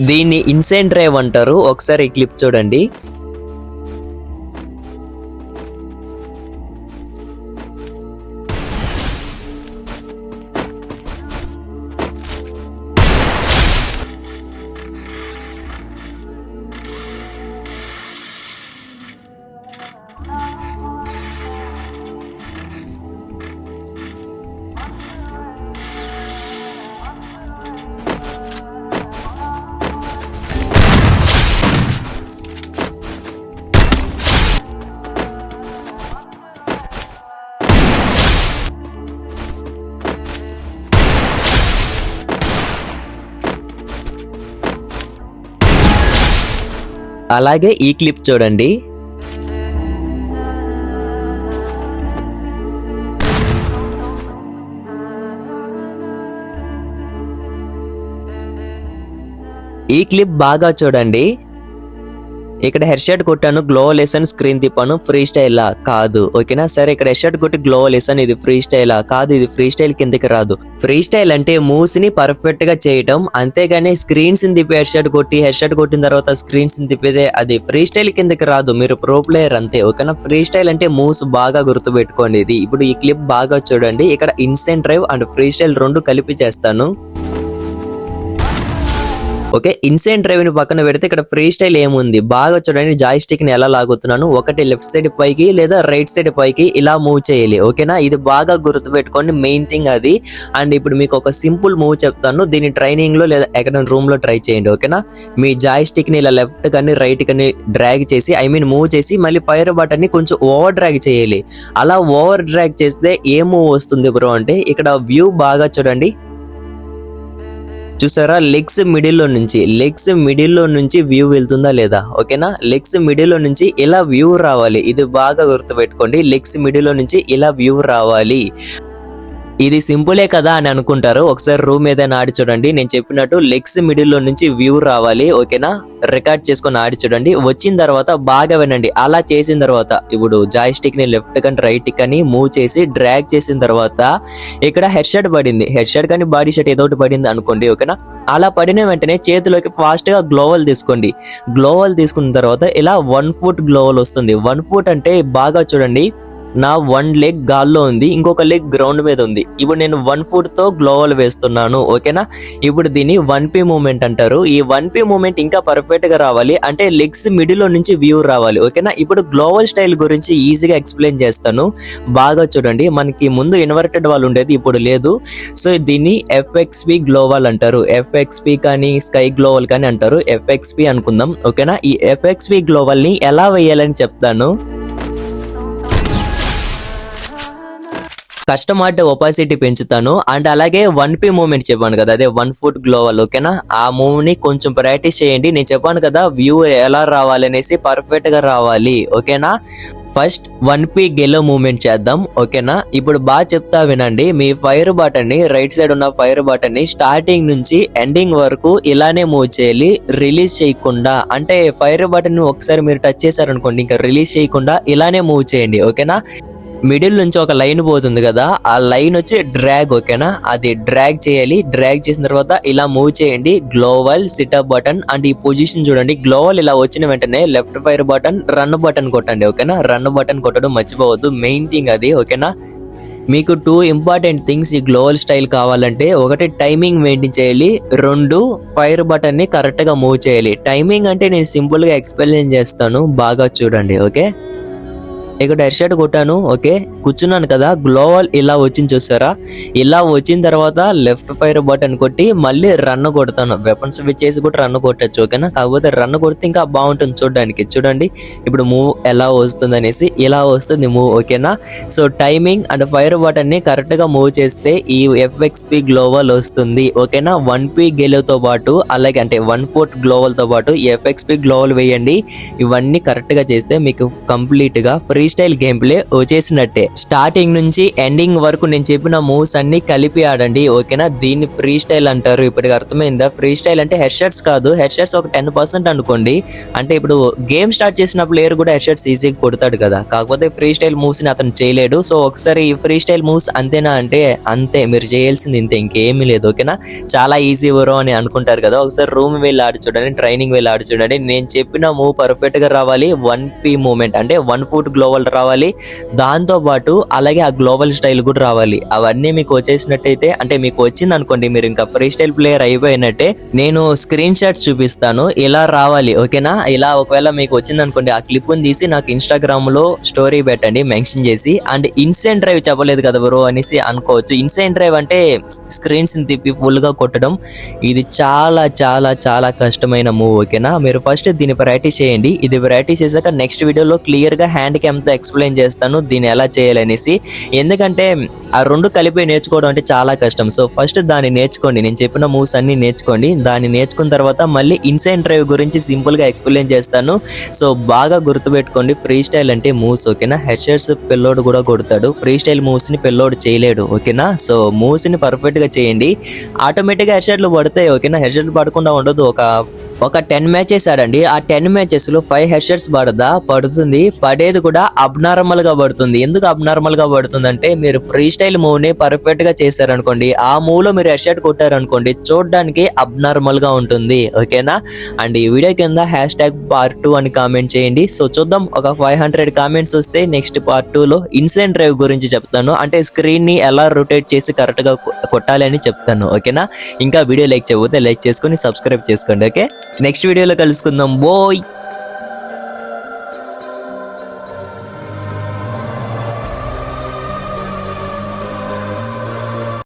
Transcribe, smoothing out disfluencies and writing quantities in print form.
దీన్ని insane drive అంటారు. ఒకసారి ఈ క్లిప్ చూడండి. అలాగే ఈ క్లిప్ చూడండి. ఈ క్లిప్ బాగా చూడండి. ఇక్కడ హెడ్ షాట్ కొట్టాను, గ్లోవల్ వేసాను, స్క్రీన్ తిప్పాను. ఫ్రీ స్టైలా? కాదు. ఓకేనా. సరే ఇక్కడ హెడ్ షాట్ కొట్టి గ్లోవల్ వేసాను, ఇది ఫ్రీ స్టైలా? కాదు, ఇది ఫ్రీ స్టైల్ కిందకి రాదు. ఫ్రీ స్టైల్ అంటే మూవ్స్ ని పర్ఫెక్ట్ గా చేయటం, అంతేగాని స్క్రీన్స్ ని తిప్పి హెడ్ షాట్ కొట్టిన తర్వాత స్క్రీన్స్ ని తిప్పితే అది ఫ్రీ స్టైల్ కిందకి రాదు. మీరు ప్రో ప్లేయర్ అంతే. ఓకేనా. ఫ్రీ స్టైల్ అంటే మూవ్స్ బాగా గుర్తు పెట్టుకోండి. ఇది ఇప్పుడు ఈ క్లిప్ బాగా చూడండి. ఇక్కడ instant drive and free style రెండు కలిపి చేస్తాను. ఓకే, ఇన్సైన్ డ్రైవ్ ని పక్కన పెడితే ఇక్కడ ఫ్రీ స్టైల్ ఏముంది బాగా చూడండి. జాయ్ స్టిక్ ని ఎలా లాగుతున్నాను, ఒకటి లెఫ్ట్ సైడ్ పైకి లేదా రైట్ సైడ్ పైకి ఇలా మూవ్ చేయాలి. ఓకేనా, ఇది బాగా గుర్తు పెట్టుకోండి, మెయిన్ థింగ్ అది. అండ్ ఇప్పుడు మీకు ఒక సింపుల్ మూవ్ చెప్తాను, దీన్ని ట్రైనింగ్ లో లేదా ఎక్కడ రూమ్ లో ట్రై చేయండి. ఓకేనా, మీ జాయ్ స్టిక్ ని ఇలా లెఫ్ట్ కానీ రైట్ కానీ డ్రాగ్ చేసి మూవ్ చేసి మళ్ళీ ఫైర్ బటన్ ని కొంచెం ఓవర్ డ్రాగ్ చేయాలి. అలా ఓవర్ డ్రాగ్ చేస్తే ఏ మూవ్ వస్తుంది బ్రో అంటే, ఇక్కడ వ్యూ బాగా చూడండి. చూసారా, లెగ్స్ మిడిల్ లో నుంచి వ్యూ వెళ్తుందా లేదా? ఓకేనా, లెగ్స్ మిడిల్ లో నుంచి ఇలా వ్యూ రావాలి. ఇది బాగా గుర్తుపెట్టుకోండి, లెగ్స్ మిడిల్ లో నుంచి ఇలా వ్యూ రావాలి. ఇది సింపులే కదా అని అనుకుంటారు. ఒకసారి రూమ్ ఏదైనా ఆడి చూడండి. నేను చెప్పినట్టు లెగ్స్ మిడిల్ లో నుంచి వ్యూ రావాలి. ఓకేనా, రికార్డ్ చేసుకొని ఆడి చూడండి. వచ్చిన తర్వాత బాగా వినండి. అలా చేసిన తర్వాత ఇప్పుడు జాయ్ స్టిక్ ని లెఫ్ట్ కానీ రైట్ కానీ మూవ్ చేసి డ్రాగ్ చేసిన తర్వాత ఇక్కడ హెడ్ షాట్ పడింది. హెడ్ షాట్ కానీ బాడీ షాట్ ఏదో ఒకటి పడింది అనుకోండి. ఓకేనా, అలా పడిన వెంటనే చేతిలోకి ఫాస్ట్ గా గ్లోవల్ తీసుకోండి. గ్లోవల్ తీసుకున్న తర్వాత ఇలా 1 ఫుట్ గ్లోవల్ వస్తుంది. 1 ఫుట్ అంటే బాగా చూడండి, నా 1 లెగ్ గాల్లో ఉంది, ఇంకొక లెగ్ గ్రౌండ్ మీద ఉంది. ఇప్పుడు నేను 1 ఫుట్ తో గ్లోవల్ వేస్తున్నాను. ఓకేనా, ఇప్పుడు దీన్ని 1P మూమెంట్ అంటారు. ఈ 1P మూమెంట్ ఇంకా పర్ఫెక్ట్ గా రావాలి అంటే లెగ్స్ మిడిల్ లో నుంచి వ్యూ రావాలి. ఓకేనా, ఇప్పుడు గ్లోవల్ స్టైల్ గురించి ఈజీగా ఎక్స్ప్లెయిన్ చేస్తాను, బాగా చూడండి. మనకి ముందు ఇన్వర్టెడ్ వాల్ ఉండేది, ఇప్పుడు లేదు. సో దీన్ని FXP గ్లోవల్ అంటారు. FXP కానీ స్కై గ్లోవల్ కానీ అంటారు. FXP అనుకుందాం. ఓకేనా, ఈ FXP గ్లోవల్ ని ఎలా వేయాలని చెప్తాను. కస్టమ్ ఆర్ట్ ఒపాసిటీ పెంచుతాను. అండ్ అలాగే 1P మూవ్మెంట్ చెప్పాను కదా, అదే 1 ఫుట్ గ్లోవల్. ఓకేనా, ఆ మూవ్ ని కొంచెం ప్రాక్టీస్ చేయండి. నేను చెప్పాను కదా వ్యూ ఎలా రావాలి అనేసి, పర్ఫెక్ట్ గా రావాలి. ఓకేనా, ఫస్ట్ 1P గెలో మూవ్మెంట్ చేద్దాం. ఓకేనా, ఇప్పుడు బాగా చెప్తా వినండి. మీ ఫైర్ బటన్ ని, రైట్ సైడ్ ఉన్న ఫైర్ బటన్ ని స్టార్టింగ్ నుంచి ఎండింగ్ వరకు ఇలానే మూవ్ చేయాలి, రిలీజ్ చేయకుండా. అంటే ఫైర్ బటన్ ని ఒకసారి మీరు టచ్ చేశారనుకోండి, ఇంకా రిలీజ్ చేయకుండా ఇలానే మూవ్ చేయండి. ఓకేనా, మిడిల్ నుంచి ఒక లైన్ పోతుంది కదా, ఆ లైన్ వచ్చి డ్రాగ్. ఓకేనా, అది డ్రాగ్ చేయాలి. డ్రాగ్ చేసిన తర్వాత ఇలా మూవ్ చేయండి. గ్లోవల్, సిటప్ బటన్ అండ్ ఈ పొజిషన్ చూడండి. గ్లోవల్ ఇలా వచ్చిన వెంటనే left fire button, run button కొట్టండి. ఓకేనా, రన్ బటన్ కొట్టడం మర్చిపోవద్దు, మెయిన్ థింగ్ అది. ఓకేనా, మీకు 2 ఇంపార్టెంట్ థింగ్స్ ఈ గ్లోవల్ స్టైల్ కావాలంటే, ఒకటి టైమింగ్ మెయింటైన్ చేయాలి, 2 ఫైర్ బటన్ ని కరెక్ట్ గా మూవ్ చేయాలి. టైమింగ్ అంటే నేను సింపుల్ గా ఎక్స్ప్లెయిన్ చేస్తాను, బాగా చూడండి. ఓకే, ఇక్కడ హెడ్ షాట్ కొట్టాను. ఓకే, కూర్చున్నాను కదా, గ్లోవల్ ఇలా వచ్చింది చూసారా, ఇలా వచ్చిన తర్వాత లెఫ్ట్ ఫైర్ బటన్ కొట్టి మళ్ళీ రన్ కొడతాను. వెపన్ స్విచ్ చేసి కూడా రన్ కొట్టచ్చు. ఓకేనా, కాకపోతే రన్ కొడితే ఇంకా బాగుంటుంది చూడడానికి. చూడండి ఇప్పుడు మూవ్ ఎలా వస్తుంది అనేసి, ఇలా వస్తుంది మూవ్. ఓకేనా, so timing and fire button ని కరెక్ట్ గా మూవ్ చేస్తే ఈ FXP గ్లోవల్ వస్తుంది. ఓకేనా, 1P గెలుతో పాటు అలాగే అంటే 1 ఫుట్ గ్లోవల్ తో పాటు FXP గ్లోవల్ వేయండి. ఇవన్నీ కరెక్ట్ గా చేస్తే మీకు కంప్లీట్ గా ఫ్రీ స్టైల్ గేమ్ ప్లే వచ్చేసినట్టే. స్టార్టింగ్ నుంచి ఎండింగ్ వరకు నేను చెప్పిన మూవ్స్ అన్ని కలిపి ఆడండి, ఓకేనా. దీన్ని ఫ్రీ స్టైల్ అంటారు. ఇప్పటికి అర్థమైందా? ఫ్రీ స్టైల్ అంటే హెడ్ షాట్స్ కాదు, హెడ్ షాట్స్ ఒక 10% అనుకోండి. అంటే ఇప్పుడు గేమ్ స్టార్ట్ చేసిన ప్లేయర్ కూడా హెడ్ షాట్స్ ఈజీగా కొడతాడు కదా, కాకపోతే ఫ్రీ స్టైల్ మూవ్స్ ని అతను చేయలేడు. సో ఒకసారి ఫ్రీ స్టైల్ మూవ్స్ అంతేనా అంటే అంతే, మీరు చేయాల్సింది ఇంతే, ఇంకేమీ లేదు, ఓకేనా. చాలా ఈజీ బ్రో అని అనుకుంటారు కదా, ఒకసారి రూమ్ వెళ్ళి ఆడి చూడండి, ట్రైనింగ్ వెళ్ళి ఆడి చూడండి. నేను చెప్పిన మూవ్ పర్ఫెక్ట్ గా రావాలి, 1p మూవ్మెంట్ అంటే 1 ఫుట్ గ్లోవల్ రావాలి, దాంతో పాటు అలాగే ఆ గ్లోవల్ స్టైల్ కూడా రావాలి. అవన్నీ మీకు వచ్చేసినట్టయితే, అంటే మీకు వచ్చింది అనుకోండి, మీరు ఇంకా ఫ్రీ స్టైల్ ప్లేయర్ అయిపోయినట్టే. నేను స్క్రీన్ షాట్ చూపిస్తాను, ఇలా రావాలి, ఓకేనా. ఇలా ఒకవేళ మీకు వచ్చింది అనుకోండి, ఆ క్లిప్ ని తీసి నాకు ఇన్స్టాగ్రామ్ లో స్టోరీ పెట్టండి మెన్షన్ చేసి. అండ్ ఇన్సెంట్ డ్రైవ్ చెప్పలేదు కదా బ్రో అనేసి అనుకోవచ్చు. ఇన్సెంట్ డ్రైవ్ అంటే స్క్రీన్స్ ని తిప్పి ఫుల్ గా కొట్టడం, ఇది చాలా చాలా చాలా కష్టమైన మూవ్, ఓకేనా. మీరు ఫస్ట్ దీన్ని ప్రాక్టీస్ చేయండి. ఇది ప్రాక్టీస్ చేశాక నెక్స్ట్ వీడియోలో క్లియర్ గా హ్యాండ్ క్యామ్ తో ఎక్స్ప్లెయిన్ చేస్తాను దీన్ని ఎలా చేయాలనేసి. ఎందుకంటే ఆ రెండు కలిపి నేర్చుకోవడం అంటే చాలా కష్టం. సో ఫస్ట్ దాన్ని నేర్చుకోండి, నేను చెప్పిన మూవ్స్ అన్ని నేర్చుకోండి. దాన్ని నేర్చుకున్న తర్వాత మళ్ళీ ఇన్సెంట్ డ్రైవ్ గురించి సింపుల్ గా ఎక్స్ప్లెయిన్ చేస్తాను. సో బాగా గుర్తుపెట్టుకోండి, ఫ్రీ స్టైల్ అంటే మూవ్స్, ఓకేనా. హెడ్ షాట్స్ పిల్లోడు కూడా కొడతాడు, ఫ్రీ స్టైల్ మూవ్స్ ని పిల్లోడు చేయలేడు, ఓకేనా. సో మూవ్స్ ని పర్ఫెక్ట్ గా చేయండి, ఆటోమేటిక్ గా హెడ్ షాట్లు పడతాయి, ఓకేనా. హెడ్ షాట్లు పడకుండా ఉండదు. ఒక 10 మ్యాచెస్ ఆడండి, ఆ 10 మ్యాచెస్ లో 5 హెడ్ షాట్స్ పడుతుంది. పడేది కూడా అబ్నార్మల్ గా పడుతుంది. ఎందుకు అబ్నార్మల్ గా పడుతుంది అంటే, మీరు ఫ్రీ స్టైల్ మూవ్ ని పర్ఫెక్ట్ గా చేశారనుకోండి, ఆ మూవ్ లో మీరు హెడ్ షాట్ కొట్టారనుకోండి, చూడడానికి అబ్నార్మల్ గా ఉంటుంది, ఓకేనా. అండ్ ఈ వీడియో కింద #part2 అని కామెంట్ చేయండి. సో చూద్దాం, ఒక 500 కామెంట్స్ వస్తే నెక్స్ట్ part 2 లో ఇన్సెంట్ డ్రైవ్ గురించి చెప్తాను, అంటే స్క్రీన్ ని ఎలా రొటేట్ చేసి కరెక్ట్ గా కొట్టాలి అని చెప్తాను, ఓకేనా. ఇంకా వీడియో లైక్ చేయకపోతే లైక్ చేసుకొని సబ్స్క్రైబ్ చేసుకోండి, ఓకే. నెక్స్ట్ వీడియోలో కలుసుకుందాం, బోయ్.